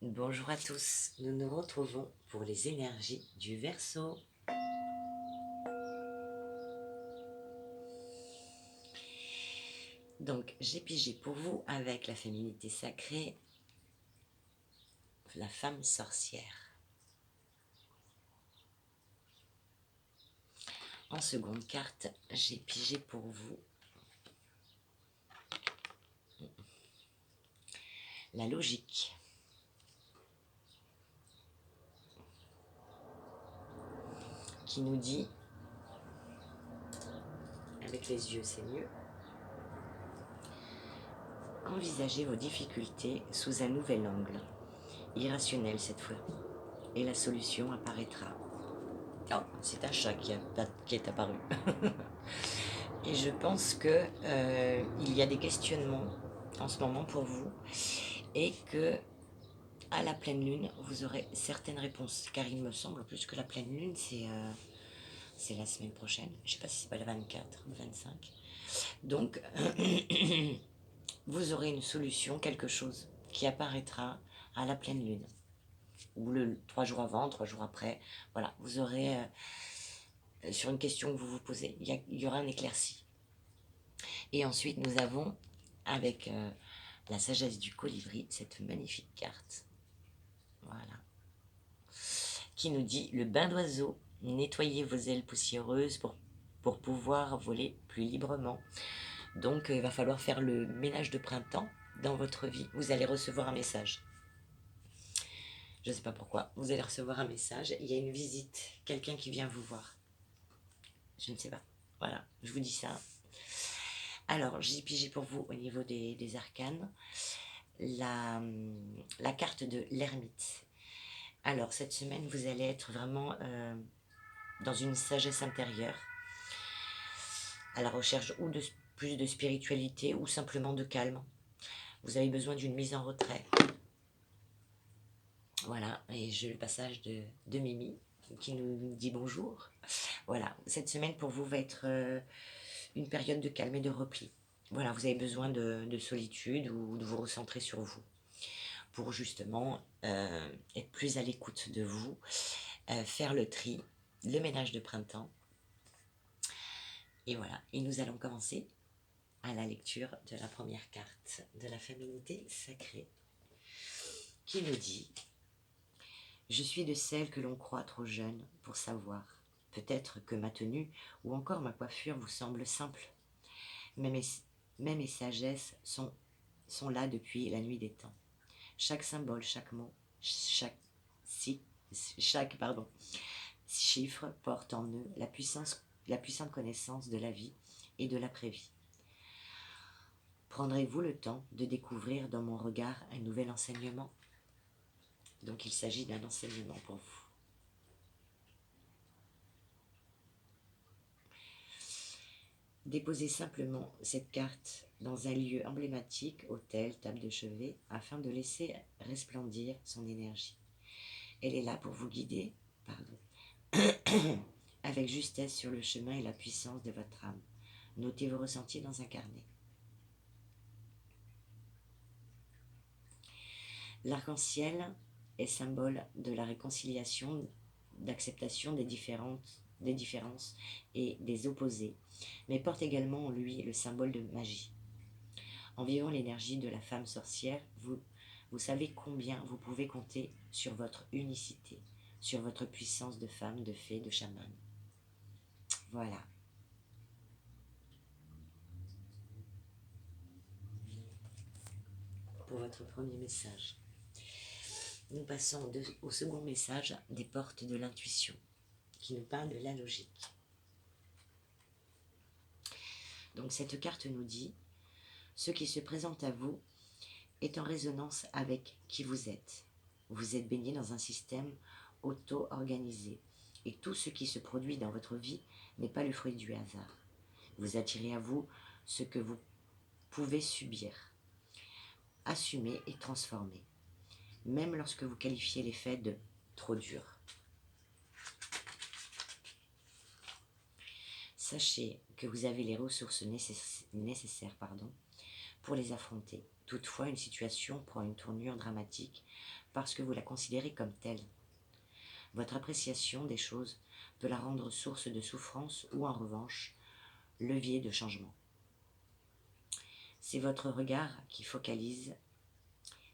Bonjour à tous, nous nous retrouvons pour les énergies du Verseau. Donc j'ai pigé pour vous avec la féminité sacrée, la femme sorcière. En seconde carte, j'ai pigé pour vous la logique. Qui nous dit, avec les yeux c'est mieux, envisagez vos difficultés sous un nouvel angle, irrationnel cette fois, et la solution apparaîtra. Oh, c'est un chat qui est apparu. Et je pense que il y a des questionnements en ce moment pour vous et que à la pleine lune, vous aurez certaines réponses. Car il me semble en plus que la pleine lune, c'est la semaine prochaine. Je ne sais pas si c'est pas le 24 ou le 25. Donc, vous aurez une solution, quelque chose qui apparaîtra à la pleine lune. Ou le 3 jours avant, 3 jours après. Voilà, vous aurez, sur une question que vous vous posez, il y aura un éclairci. Et ensuite, nous avons, avec la sagesse du colibri, cette magnifique carte. Voilà. Qui nous dit, le bain d'oiseau, nettoyez vos ailes poussiéreuses pour pouvoir voler plus librement. Donc, il va falloir faire le ménage de printemps dans votre vie. Vous allez recevoir un message. Je ne sais pas pourquoi. Vous allez recevoir un message. Il y a une visite, quelqu'un qui vient vous voir. Je ne sais pas. Voilà, je vous dis ça. Alors, j'ai pigé pour vous au niveau des arcanes la carte de l'ermite. Alors, cette semaine, vous allez être vraiment dans une sagesse intérieure, à la recherche ou de plus de spiritualité ou simplement de calme. Vous avez besoin d'une mise en retrait. Voilà, et j'ai le passage de Mimi qui nous dit bonjour. Voilà, cette semaine pour vous va être une période de calme et de repli. Voilà, vous avez besoin de solitude ou de vous recentrer sur vous pour justement être plus à l'écoute de vous, faire le tri, le ménage de printemps. Et voilà, et nous allons commencer à la lecture de la première carte de la féminité sacrée qui nous dit « Je suis de celles que l'on croit trop jeune pour savoir. Peut-être que ma tenue ou encore ma coiffure vous semble simple, mais mes sagesses sont là depuis la nuit des temps. Chaque symbole, chaque mot, chaque chiffre porte en eux la puissante connaissance de la vie et de l'après-vie. Prendrez-vous le temps de découvrir dans mon regard un nouvel enseignement ?» Donc il s'agit d'un enseignement pour vous. Déposez simplement cette carte dans un lieu emblématique, autel, table de chevet, afin de laisser resplendir son énergie. Elle est là pour vous guider, avec justesse sur le chemin et la puissance de votre âme. Notez vos ressentis dans un carnet. L'arc-en-ciel est symbole de la réconciliation, d'acceptation des différences et des opposés, mais porte également en lui le symbole de magie. En vivant l'énergie de la femme sorcière, vous savez combien vous pouvez compter sur votre unicité, sur votre puissance de femme, de fée, de chamane. Voilà. Pour votre premier message. Nous passons au second message des portes de l'intuition, qui nous parle de la logique. Donc cette carte nous dit, ce qui se présente à vous est en résonance avec qui vous êtes. Vous êtes baigné dans un système auto-organisé, et tout ce qui se produit dans votre vie n'est pas le fruit du hasard. Vous attirez à vous ce que vous pouvez subir, assumer et transformer, même lorsque vous qualifiez les faits de trop durs. Sachez que vous avez les ressources nécessaires pour les affronter Toutefois, une situation prend une tournure dramatique parce que vous la considérez comme telle. Votre appréciation des choses peut la rendre source de souffrance ou en revanche, levier de changement. C'est votre regard qui focalise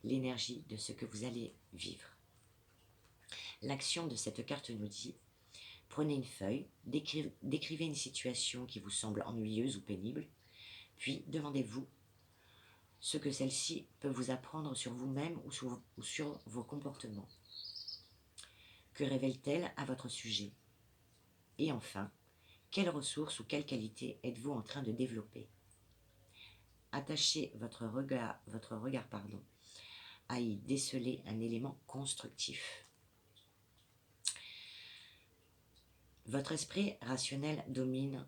l'énergie de ce que vous allez vivre. L'action de cette carte nous dit: prenez une feuille, décrivez une situation qui vous semble ennuyeuse ou pénible, puis demandez-vous ce que celle-ci peut vous apprendre sur vous-même ou sur vos comportements. Que révèle-t-elle à votre sujet? Et enfin, quelles ressources ou quelles qualités êtes-vous en train de développer? Attachez votre regard à y déceler un élément constructif. Votre esprit rationnel domine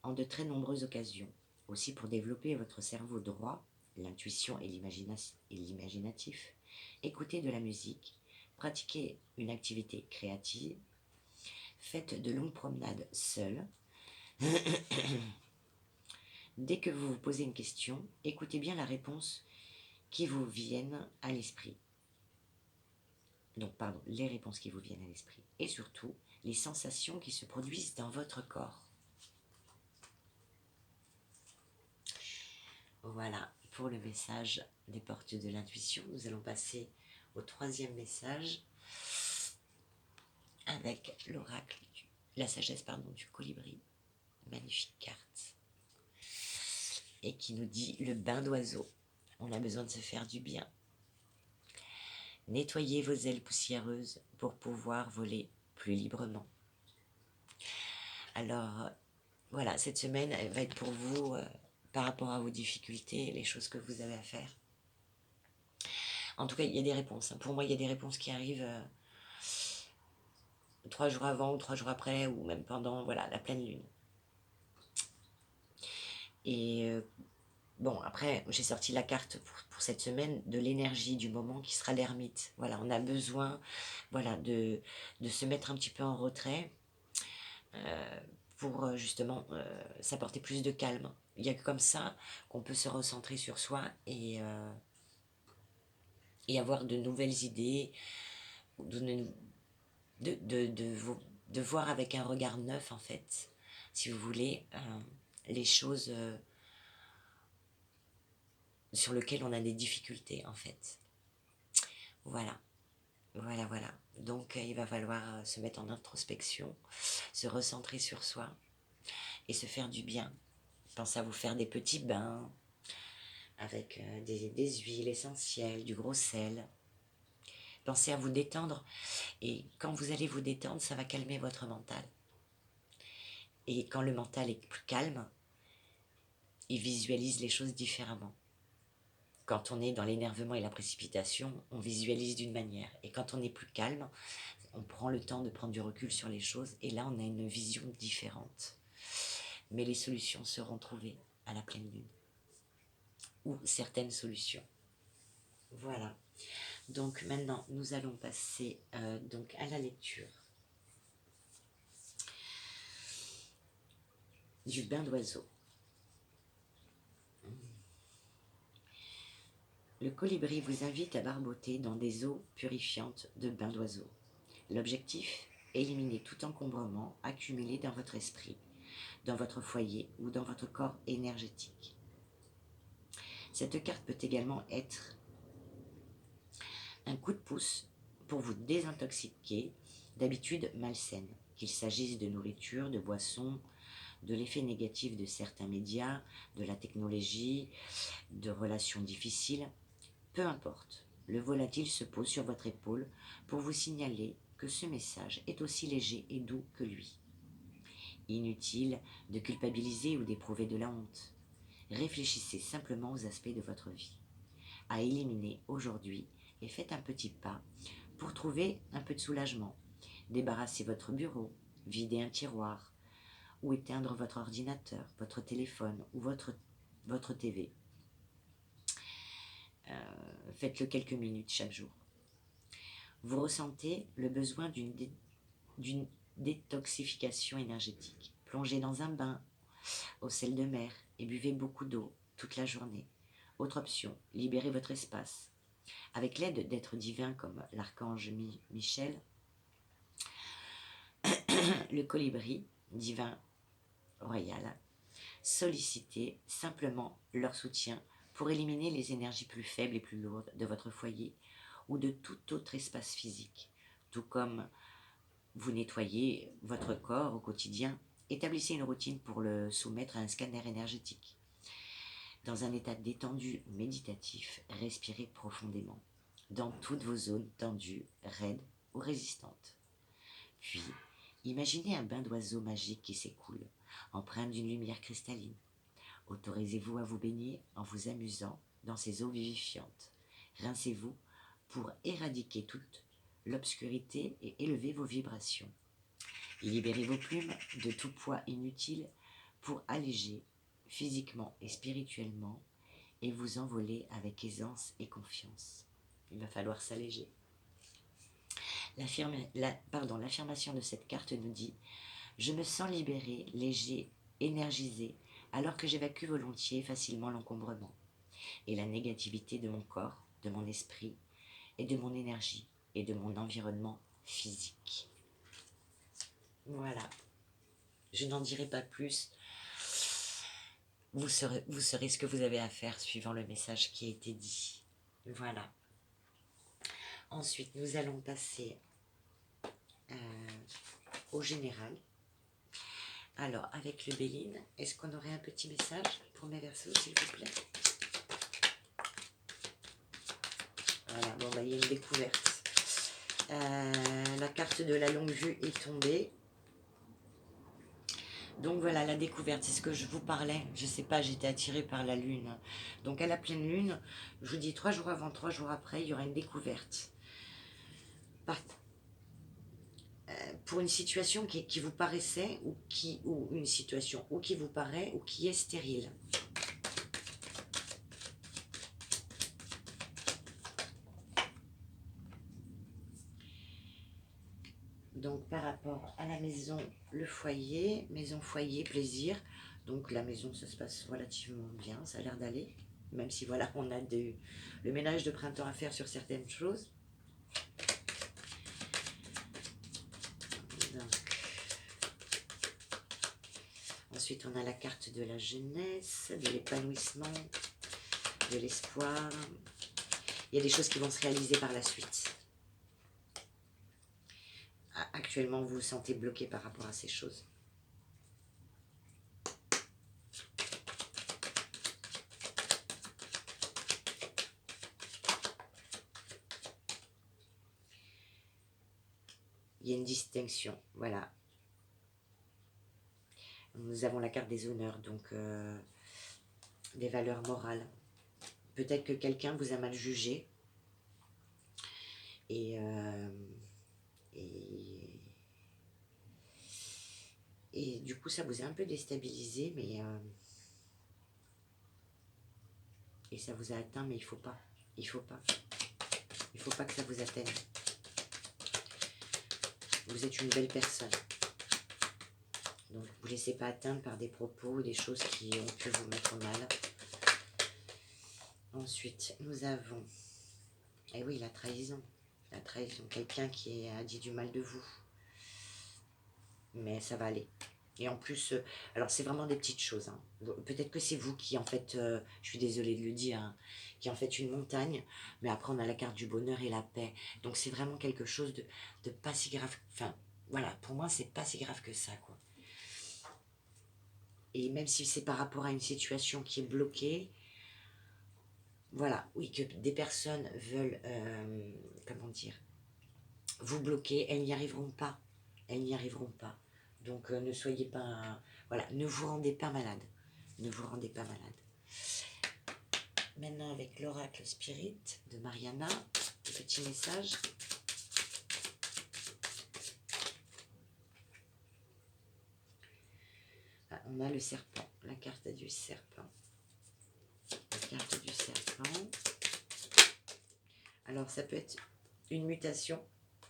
en de très nombreuses occasions. Aussi, pour développer votre cerveau droit, l'intuition et l'imaginatif, écoutez de la musique, pratiquez une activité créative, faites de longues promenades seul. Dès que vous vous posez une question, écoutez bien la réponse qui vous viennent à l'esprit. Les réponses qui vous viennent à l'esprit. Et surtout, les sensations qui se produisent dans votre corps. Voilà pour le message des portes de l'intuition. Nous allons passer au troisième message avec l'oracle, la sagesse du colibri. Magnifique carte. Et qui nous dit le bain d'oiseau. On a besoin de se faire du bien. Nettoyez vos ailes poussiéreuses pour pouvoir voler plus librement. Alors, voilà, cette semaine, elle va être pour vous, par rapport à vos difficultés, les choses que vous avez à faire. En tout cas, il y a des réponses. Pour moi, il y a des réponses qui arrivent 3 jours avant ou 3 jours après, ou même pendant la pleine lune. Et bon, après, j'ai sorti la carte pour cette semaine de l'énergie du moment qui sera l'ermite. Voilà, on a besoin de se mettre un petit peu en retrait pour justement s'apporter plus de calme. Il n'y a que comme ça qu'on peut se recentrer sur soi et avoir de nouvelles idées, de voir avec un regard neuf, en fait, si vous voulez, les choses sur lesquelles on a des difficultés, en fait. Voilà. Donc, il va falloir se mettre en introspection, se recentrer sur soi et se faire du bien. Pensez à vous faire des petits bains avec des huiles essentielles, du gros sel. Pensez à vous détendre et quand vous allez vous détendre, ça va calmer votre mental. Et quand le mental est plus calme, il visualise les choses différemment. Quand on est dans l'énervement et la précipitation, on visualise d'une manière. Et quand on est plus calme, on prend le temps de prendre du recul sur les choses et là, on a une vision différente. Mais les solutions seront trouvées à la pleine lune. Ou certaines solutions. Voilà. Donc maintenant, nous allons passer donc à la lecture du bain d'oiseau. Le colibri vous invite à barboter dans des eaux purifiantes de bain d'oiseau. L'objectif, éliminer tout encombrement accumulé dans votre esprit, dans votre foyer ou dans votre corps énergétique. Cette carte peut également être un coup de pouce pour vous désintoxiquer d'habitudes malsaines, qu'il s'agisse de nourriture, de boissons, de l'effet négatif de certains médias, de la technologie, de relations difficiles. Peu importe, le volatile se pose sur votre épaule pour vous signaler que ce message est aussi léger et doux que lui. Inutile de culpabiliser ou d'éprouver de la honte. Réfléchissez simplement aux aspects de votre vie à éliminer aujourd'hui et faites un petit pas pour trouver un peu de soulagement. Débarrassez votre bureau, videz un tiroir ou éteindre votre ordinateur, votre téléphone ou votre TV. Faites-le quelques minutes chaque jour. Vous ressentez le besoin d'une détoxification énergétique. Plongez dans un bain au sel de mer et buvez beaucoup d'eau toute la journée. Autre option, libérez votre espace. Avec l'aide d'êtres divins comme l'archange Michel, le colibri divin royal, sollicitez simplement leur soutien pour éliminer les énergies plus faibles et plus lourdes de votre foyer ou de tout autre espace physique, tout comme vous nettoyez votre corps au quotidien. Établissez une routine pour le soumettre à un scanner énergétique. Dans un état détendu ou méditatif, respirez profondément dans toutes vos zones tendues, raides ou résistantes. Puis, imaginez un bain d'oiseaux magique qui s'écoule, empreint d'une lumière cristalline. Autorisez-vous à vous baigner en vous amusant dans ces eaux vivifiantes. Rincez-vous pour éradiquer toute l'obscurité et élever vos vibrations. Et libérez vos plumes de tout poids inutile pour alléger physiquement et spirituellement et vous envoler avec aisance et confiance. Il va falloir s'alléger. L'affirmation de cette carte nous dit « Je me sens libéré, léger, énergisé, alors que j'évacue volontiers facilement l'encombrement et la négativité de mon corps, de mon esprit et de mon énergie et de mon environnement physique. » Voilà. Je n'en dirai pas plus. Vous saurez ce que vous avez à faire suivant le message qui a été dit. Voilà. Ensuite, nous allons passer au général. Alors, avec le Béline, est-ce qu'on aurait un petit message pour mes Verseaux, s'il vous plaît? Voilà, bon, bah, il y a une découverte. La carte de la longue vue est tombée. Donc voilà, la découverte, c'est ce que je vous parlais. Je ne sais pas, j'étais attirée par la lune. Donc à la pleine lune, je vous dis 3 jours avant, 3 jours après, il y aura une découverte. Pour une situation qui vous paraissait, ou une situation ou qui vous paraît, ou qui est stérile. Donc par rapport à la maison, le foyer, maison, foyer, plaisir. Donc la maison, ça se passe relativement bien, ça a l'air d'aller. Même si voilà, on a le ménage de printemps à faire sur certaines choses. Donc, ensuite, on a la carte de la jeunesse, de l'épanouissement, de l'espoir. Il y a des choses qui vont se réaliser par la suite. Actuellement, vous vous sentez bloqué par rapport à ces choses. Il y a une distinction, voilà. Nous avons la carte des honneurs, donc des valeurs morales. Peut-être que quelqu'un vous a mal jugé et du coup, ça vous a un peu déstabilisé, mais et ça vous a atteint, mais il faut pas. Il faut pas que ça vous atteigne. Vous êtes une belle personne. Donc, ne vous laissez pas atteindre par des propos ou des choses qui ont pu vous mettre mal. Ensuite, nous avons, eh oui, la trahison. La trahison, quelqu'un qui a dit du mal de vous. Mais ça va aller. Et en plus, alors c'est vraiment des petites choses. Hein. Peut-être que c'est vous qui en fait, je suis désolée de le dire, hein, qui en fait une montagne. Mais après, on a la carte du bonheur et la paix. Donc c'est vraiment quelque chose de pas si grave. Enfin, voilà, pour moi, c'est pas si grave que ça, quoi. Et même si c'est par rapport à une situation qui est bloquée, voilà, oui, que des personnes veulent, comment dire, vous bloquer, elles n'y arriveront pas. Elles n'y arriveront pas. Donc ne soyez pas, voilà, ne vous rendez pas malade. Ne vous rendez pas malade. Maintenant avec l'oracle spirit de Mariana, petit message. Ah, on a le serpent, la carte du serpent. La carte du serpent. Alors ça peut être une mutation.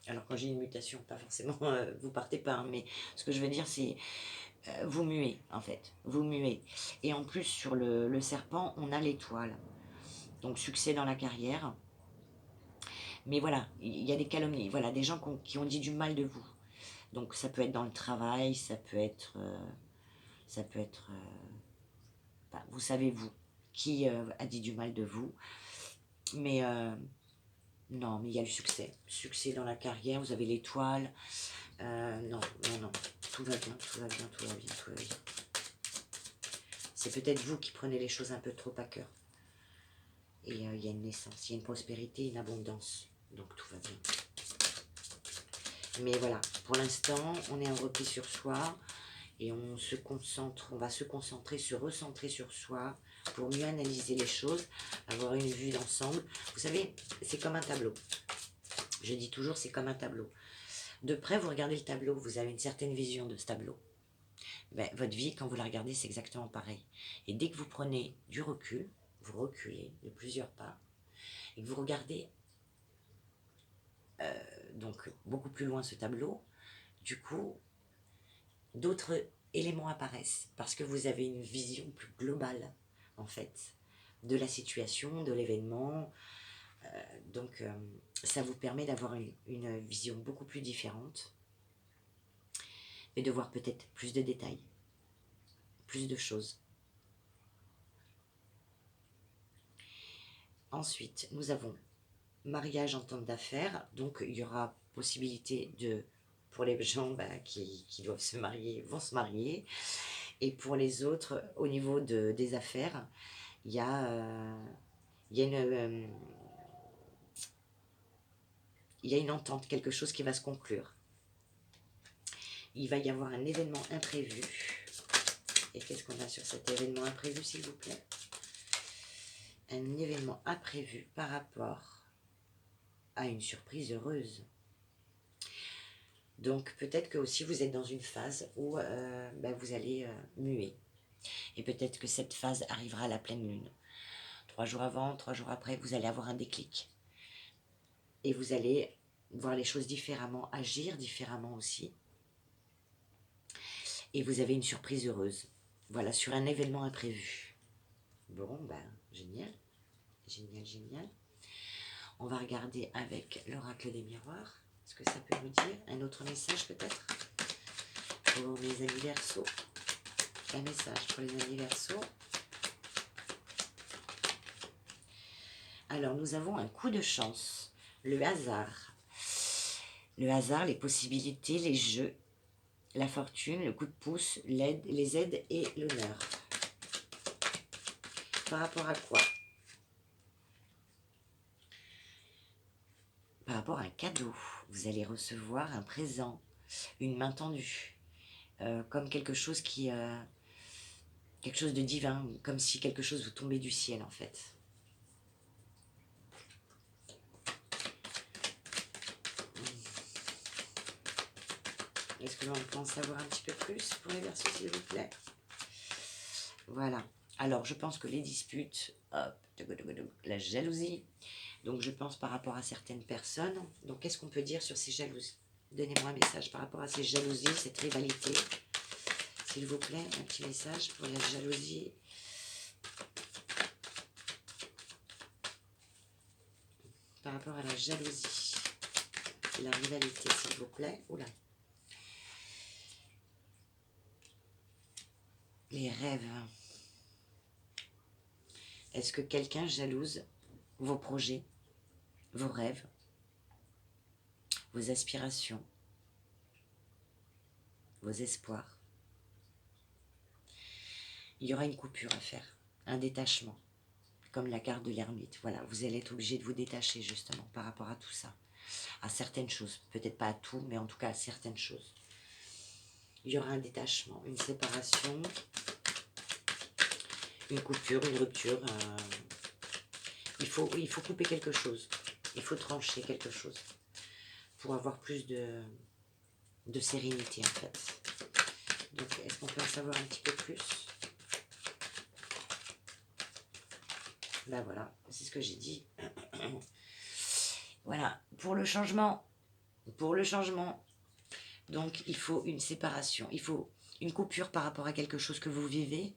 Alors quand j'ai une mutation, pas forcément, vous partez pas, hein, mais ce que je veux dire c'est vous muez en fait, vous muez. Et en plus sur le serpent, on a l'étoile. Donc succès dans la carrière. Mais voilà, il y a des calomnies, voilà, des gens qui ont dit du mal de vous. Donc ça peut être dans le travail, ça peut être, bah, vous savez vous, qui a dit du mal de vous. Mais non, mais il y a le succès. Succès dans la carrière, vous avez l'étoile. Non, non, non, tout va bien, tout va bien, tout va bien, tout va bien. C'est peut-être vous qui prenez les choses un peu trop à cœur. Et il y a une naissance, il y a une prospérité, une abondance. Donc tout va bien. Mais voilà, pour l'instant, on est en repli sur soi et on se concentre, on va se concentrer, se recentrer sur soi pour mieux analyser les choses, avoir une vue d'ensemble. Vous savez, c'est comme un tableau. Je dis toujours, c'est comme un tableau. De près, vous regardez le tableau, vous avez une certaine vision de ce tableau. Ben, votre vie, quand vous la regardez, c'est exactement pareil. Et dès que vous prenez du recul, vous reculez de plusieurs pas, et que vous regardez donc beaucoup plus loin ce tableau, du coup, d'autres éléments apparaissent parce que vous avez une vision plus globale, en fait, de la situation, de l'événement. Donc, ça vous permet d'avoir une vision beaucoup plus différente et de voir peut-être plus de détails, plus de choses. Ensuite, nous avons mariage, entente d'affaires. Donc, il y aura possibilité de, pour les gens qui doivent se marier, vont se marier. Et pour les autres, au niveau des affaires, il y a, il y a une entente, quelque chose qui va se conclure. Il va y avoir un événement imprévu. Et qu'est-ce qu'on a sur cet événement imprévu, s'il vous plaît? Un événement imprévu par rapport à une surprise heureuse. Donc peut-être que aussi vous êtes dans une phase où vous allez muer. Et peut-être que cette phase arrivera à la pleine lune. 3 jours avant, 3 jours après, vous allez avoir un déclic. Et vous allez voir les choses différemment, agir différemment aussi. Et vous avez une surprise heureuse. Voilà, sur un événement imprévu. Bon, génial. Génial, génial. On va regarder avec l'oracle des miroirs. Ce que ça peut nous dire. Un autre message peut-être pour les amis Verseaux. Un message pour les amis Verseaux. Alors, nous avons un coup de chance. Le hasard. Le hasard, les possibilités, les jeux, la fortune, le coup de pouce, l'aide, les aides et l'honneur. Par rapport à quoi? Par rapport à un cadeau. Vous allez recevoir un présent, une main tendue, comme quelque chose quelque chose de divin, comme si quelque chose vous tombait du ciel en fait. Est-ce que l'on peut en savoir un petit peu plus pour les Verseaux, s'il vous plaît? Voilà. Alors, je pense que les disputes, hop, la jalousie. Donc, je pense par rapport à certaines personnes. Donc, qu'est-ce qu'on peut dire sur ces jalousies? Donnez-moi un message par rapport à ces jalousies, cette rivalité. S'il vous plaît, un petit message pour la jalousie. Par rapport à la jalousie, la rivalité, s'il vous plaît. Oula. Les rêves. Est-ce que quelqu'un jalouse vos projets, vos rêves, vos aspirations, vos espoirs? Il y aura une coupure à faire, un détachement, comme la carte de l'ermite. Voilà, vous allez être obligé de vous détacher justement par rapport à tout ça, à certaines choses, peut-être pas à tout, mais en tout cas à certaines choses. Il y aura un détachement, une séparation, une coupure, une rupture. Il faut couper quelque chose, il faut trancher quelque chose pour avoir plus de sérénité en fait. Donc est-ce qu'on peut en savoir un petit peu plus? Ben voilà, c'est ce que j'ai dit. Voilà, pour le changement, donc il faut une séparation, il faut une coupure par rapport à quelque chose que vous vivez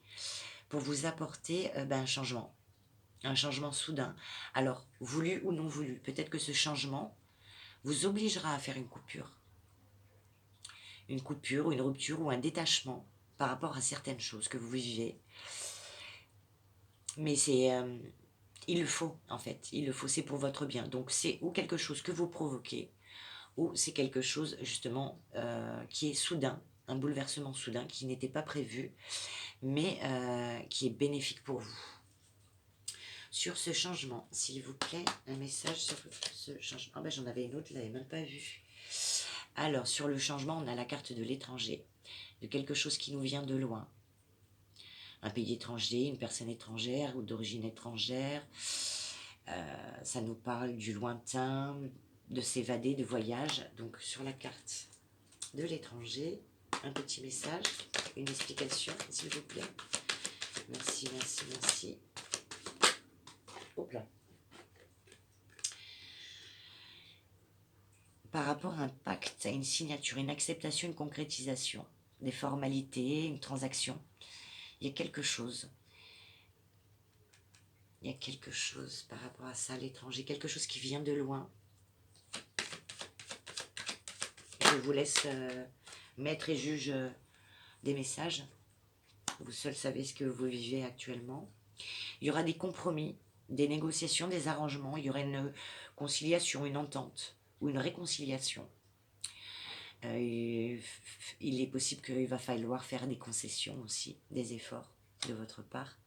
pour vous apporter un changement. un changement soudain. Alors, voulu ou non voulu, peut-être que ce changement vous obligera à faire une coupure ou une rupture ou un détachement par rapport à certaines choses que vous vivez. Mais il le faut en fait, il le faut, c'est pour votre bien. Donc c'est ou quelque chose que vous provoquez, ou c'est quelque chose justement qui est soudain, un bouleversement soudain qui n'était pas prévu, mais qui est bénéfique pour vous. Sur ce changement, s'il vous plaît, un message sur ce changement. Ah ben j'en avais une autre, je ne l'avais même pas vue. Alors, sur le changement, on a la carte de l'étranger, de quelque chose qui nous vient de loin. Un pays étranger, une personne étrangère ou d'origine étrangère. Ça nous parle du lointain, de s'évader, de voyage. Donc, sur la carte de l'étranger, un petit message, une explication, s'il vous plaît. Merci, merci, merci. Hop là. Par rapport à un pacte, à une signature, une acceptation, une concrétisation, des formalités, une transaction, il y a quelque chose. Il y a quelque chose par rapport à ça, l'étranger, quelque chose qui vient de loin. Je vous laisse maître et juge des messages. Vous seuls savez ce que vous vivez actuellement. Il y aura des compromis, des négociations, des arrangements. Il y aura une conciliation, une entente ou une réconciliation. Il est possible qu'il va falloir faire des concessions aussi, des efforts de votre part.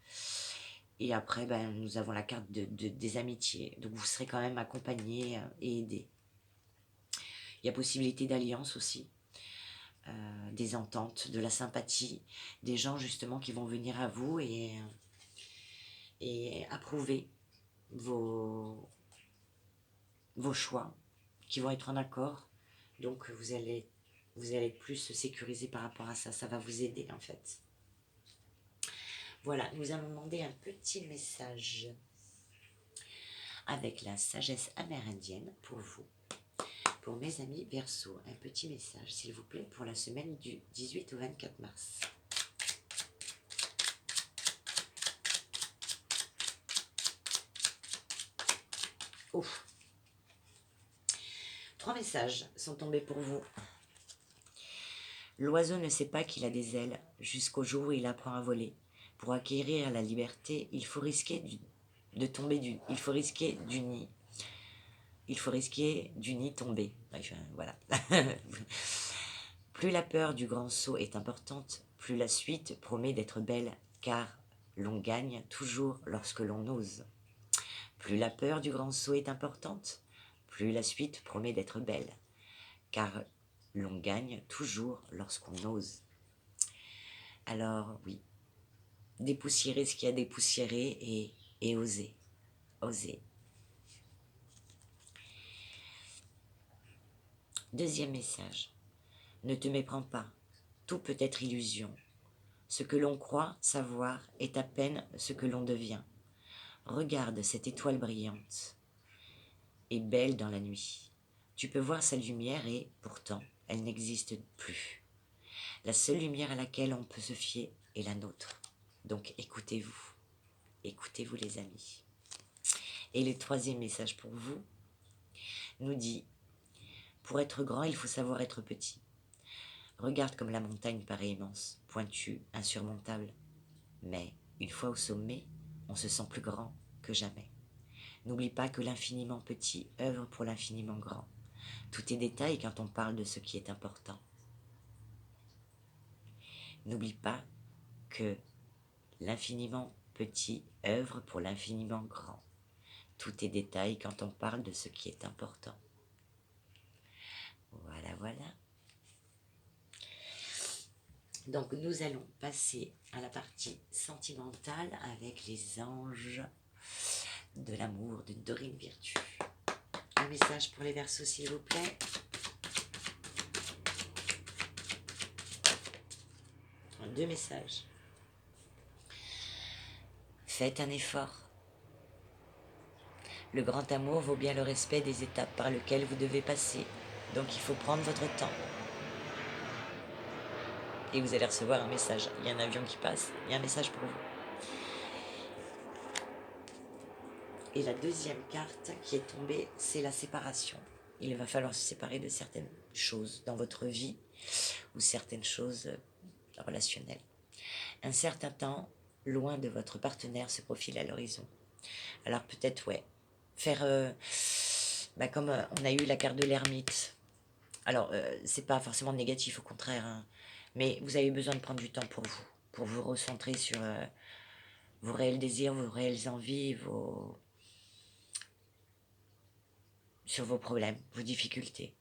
Et après, ben, nous avons la carte des amitiés. Donc vous serez quand même accompagné et aidé. Il y a possibilité d'alliance aussi. Des ententes, de la sympathie, des gens justement qui vont venir à vous et approuver vos choix, qui vont être en accord. Donc vous allez être plus sécurisé par rapport à ça, ça va vous aider en fait. Voilà, nous allons demander un petit message avec la sagesse amérindienne pour vous. Pour mes amis Verseau, un petit message s'il vous plaît pour la semaine du 18 au 24 mars. Ouf. 3 messages sont tombés pour vous. L'oiseau ne sait pas qu'il a des ailes jusqu'au jour où il apprend à voler. Pour acquérir la liberté, il faut risquer de tomber du... Il faut risquer du nid. Il faut risquer du nid tomber. Enfin, voilà. Plus la peur du grand saut est importante, plus la suite promet d'être belle, car l'on gagne toujours lorsque l'on ose. Plus la peur du grand saut est importante, plus la suite promet d'être belle, car l'on gagne toujours lorsqu'on ose. Alors oui, dépoussiérer ce qu'il y a à dépoussiérer et oser. Oser. Deuxième message. Ne te méprends pas, tout peut être illusion. Ce que l'on croit savoir est à peine ce que l'on devient. Regarde cette étoile brillante et belle dans la nuit. Tu peux voir sa lumière et, pourtant, elle n'existe plus. La seule lumière à laquelle on peut se fier est la nôtre. Donc écoutez-vous. Écoutez-vous les amis. Et le troisième message pour vous nous dit, pour être grand, il faut savoir être petit. Regarde comme la montagne paraît immense, pointue, insurmontable. Mais, une fois au sommet, on se sent plus grand que jamais. N'oublie pas que l'infiniment petit œuvre pour l'infiniment grand. Tout est détail quand on parle de ce qui est important. N'oublie pas que l'infiniment petit œuvre pour l'infiniment grand. Tout est détail quand on parle de ce qui est important. Voilà, voilà. Donc nous allons passer à la partie sentimentale avec les anges de l'amour de Dorine Virtue. Un message pour les Verseaux s'il vous plaît. Deux messages. Faites un effort. Le grand amour vaut bien le respect des étapes par lesquelles vous devez passer. Donc il faut prendre votre temps. Et vous allez recevoir un message. Il y a un avion qui passe, il y a un message pour vous. Et la deuxième carte qui est tombée, c'est la séparation. Il va falloir se séparer de certaines choses dans votre vie ou certaines choses relationnelles. Un certain temps, loin de votre partenaire, se profile à l'horizon. Alors peut-être, ouais, faire comme on a eu la carte de l'ermite. Alors, c'est pas forcément négatif, au contraire, hein, mais vous avez besoin de prendre du temps pour vous recentrer sur vos réels désirs, vos réelles envies, sur vos problèmes, vos difficultés.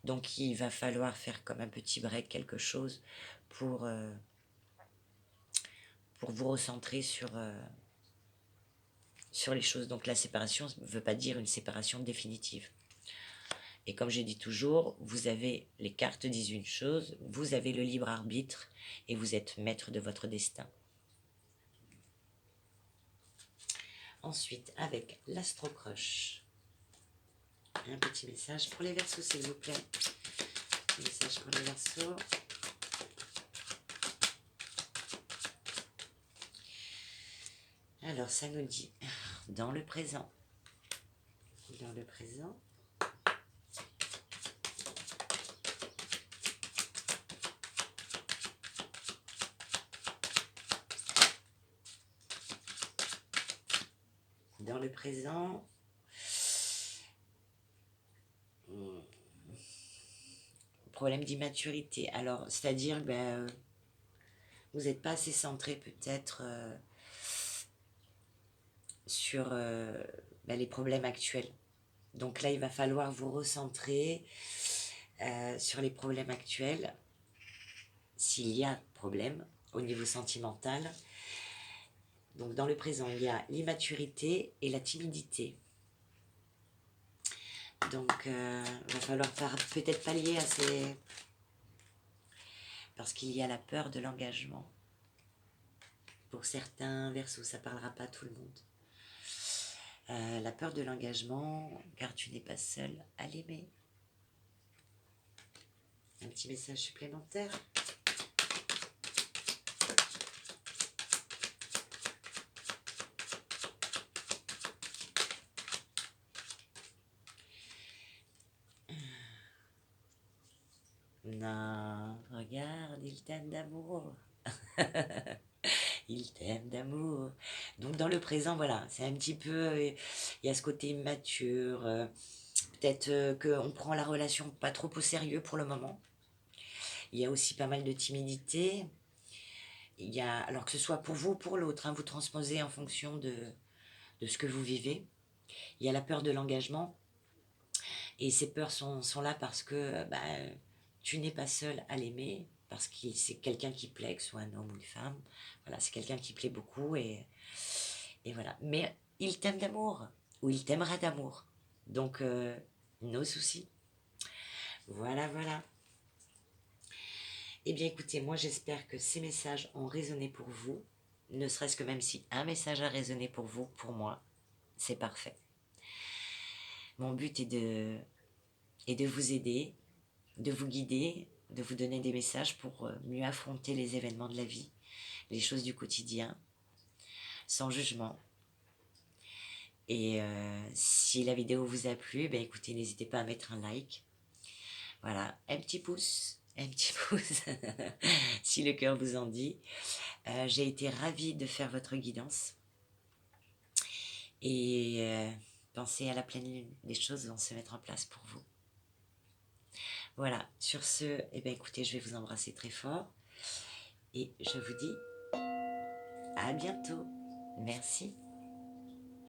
Donc il va falloir faire comme un petit break, quelque chose pour vous recentrer sur les choses. Donc la séparation ne veut pas dire une séparation définitive. Et comme j'ai dit toujours, vous avez, les cartes disent une chose, vous avez le libre arbitre et vous êtes maître de votre destin. Ensuite, avec l'Astro-Crush, un petit message pour les Verseaux, s'il vous plaît. Un message pour les Verseaux. Alors, ça nous dit, dans le présent. Dans le présent. Dans le présent, problème d'immaturité. Alors, c'est-à-dire, vous n'êtes pas assez centré peut-être sur les problèmes actuels. Donc là, il va falloir vous recentrer sur les problèmes actuels, s'il y a problème au niveau sentimental. Donc dans le présent, il y a l'immaturité et la timidité. Donc il va falloir peut-être pallier à ces... Parce qu'il y a la peur de l'engagement. Pour certains Verseaux, ça ne parlera pas à tout le monde. La peur de l'engagement, car tu n'es pas seul à l'aimer. Un petit message supplémentaire. Non, regarde, il t'aime d'amour. Il t'aime d'amour. Donc dans le présent, voilà, c'est un petit peu... Il y a ce côté immature. Peut-être qu'on prend la relation pas trop au sérieux pour le moment. Il y a aussi pas mal de timidité. Il y a, alors que ce soit pour vous ou pour l'autre, hein, vous transposez en fonction de ce que vous vivez. Il y a la peur de l'engagement. Et ces peurs sont là parce que tu n'es pas seul à l'aimer, parce que c'est quelqu'un qui plaît, que ce soit un homme ou une femme. Voilà, c'est quelqu'un qui plaît beaucoup et voilà. Mais il t'aime d'amour, ou il t'aimera d'amour. Donc, nos soucis. Voilà, voilà. Eh bien, écoutez, moi j'espère que ces messages ont résonné pour vous. Ne serait-ce que même si un message a résonné pour vous, pour moi, c'est parfait. Mon but est de vous aider, de vous guider, de vous donner des messages pour mieux affronter les événements de la vie, les choses du quotidien, sans jugement. Et si la vidéo vous a plu, écoutez, n'hésitez pas à mettre un like. Voilà, un petit pouce si le cœur vous en dit. J'ai été ravie de faire votre guidance. Et pensez à la pleine lune, les choses vont se mettre en place pour vous. Voilà, sur ce, écoutez, je vais vous embrasser très fort. Et je vous dis à bientôt. Merci.